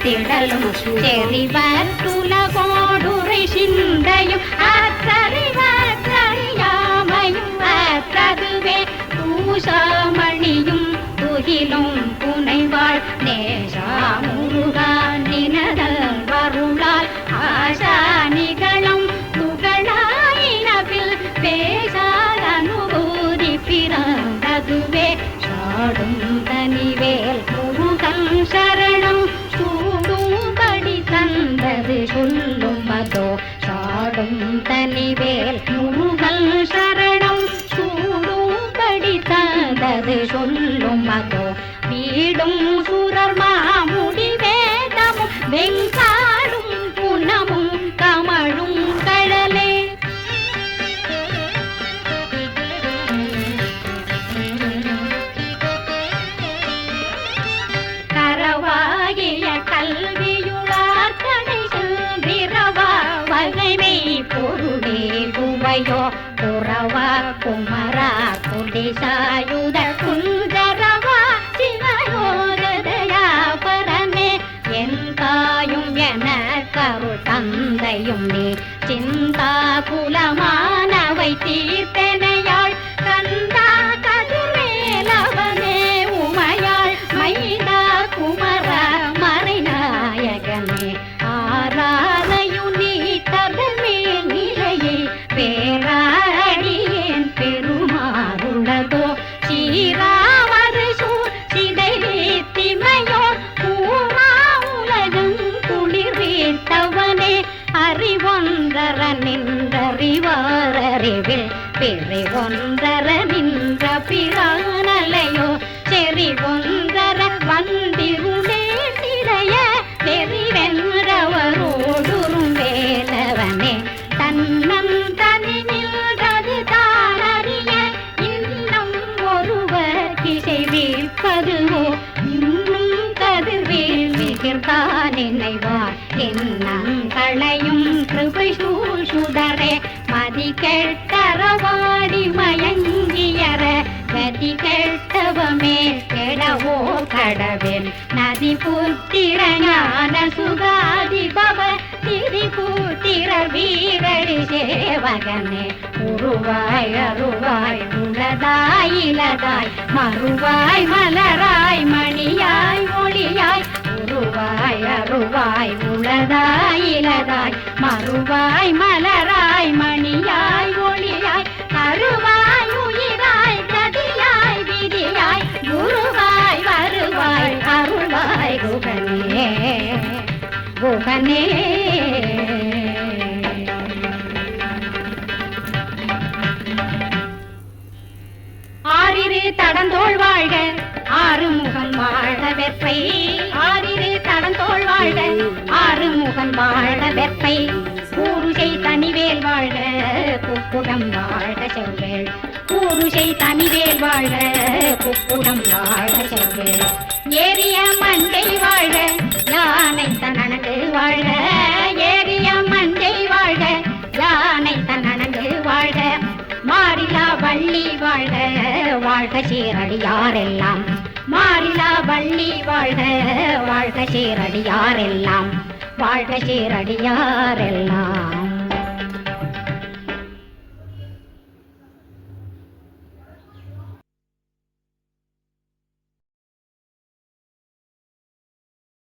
திடலும் செறிவற்றுலகோடுரை சிந்தையும் அற்றறிவற்றறியாமையும் அற்றதுவே பூசாமணியும் துகிலும் புனைவாள் நேசா முருகா நினதல் வருளால் ஆசா நிகழும் துகளாயினவில் பேசால் அனுபூதி பிறந்ததுவே சாடும் தனிவேல் முருகன் சரணம் சூடும்படி தந்தது சொல்லும் அதோ சாடும் தனிவேல் முருகன் சரணம் சூடும்படி தந்தது சொல்லும் அதோ வீடும் சுரர் மாமுடி வேதமும் வெங்காடும் புனமும் கமழும் கடலே கரவாகிய கல்வியுளார் கடை சென்றிரவா வகைமை பொருளே குவையோ புறவா குமரா குடிசாயுத குந்தரவா சிவயோதயா பரமே என் தாயும் என கருள் தந்தையும் நீ சிந்தா குலமானவை தீர்த்தனையாள் கந்தா கதிர்வேலவனே உமையாள் மைதா குமர மறைநாயகனே ஆராதையும் நீ தபமே நிலையை பேராடியேன் பெருமாறுள்ளதோ சீராவது சூர் சிதை வீத்திமையோ பூரா உலகம் குளிர் வீத்தவனே அறிவொன்றர நின்றறிவாரறிவில் பிரிவொன்றர நின்ற பிரானலையோ செறிவொன்றர வந்திருளே நிறைய வெறிவென்றவரோடுறும் வேலவனே தன்னம் தனி நின்றது தானறிய இன்னும் ஒருவர் கிசை வீழ்ப்பதுவோ இன்னும் கதிர்வேல் விகிர்தான் நினைவார் என்னம் களையும் கிருபை சூழ் சுடரே மதி கெட்டரவாடி மயங்கியற கதி கெட்டவமே கெடவோ கடவேன் நதி புத்திர ஞான சுகாதி பவ திரி புத்திர வீரடி சேவகனே உருவாய் அருவாய் உளதாய் இலதாய் மறுவாய் மலராய் மணியாய் ஒளியாய் உருவாய் அருவாய் உளதாய் இலதாய் மறுவாய் மலராய் மணியாய் ஒளியாய் அருவாய் உயிராய் கதியாய் விதியாய் குருவாய் வருவாய் அருள்வாய் குகனே குகனே ஆரிரு தடந்தோள் வாழ்க ஆறுமுகன் வாழ வெப்பை ஆரிரு தடந்தோள் வாழ்க ஆறுமுகன் வாழ வெப்பை கூறுசை தனிவேல் வாழ்க குக்குடம் வாழ்க செவ்வேள் கூறுசை தனிவேல் வாழ்க குக்குடம் வாழ்க செவ்வேள் ஏரிய மண்டை வாழ்க யானை தனனங்கு வாழ்க ஏரிய மண்டை வாழ்க யானை தனனங்கு வாழ்க மாறிலா வள்ளி வாழ்க வாழ்க சீரடியாரெல்லாம் மாறிலா வள்ளி வாழ்க வாழ்க சீரடியாரெல்லாம் வாழ்க சீரடியாரெல்லாம்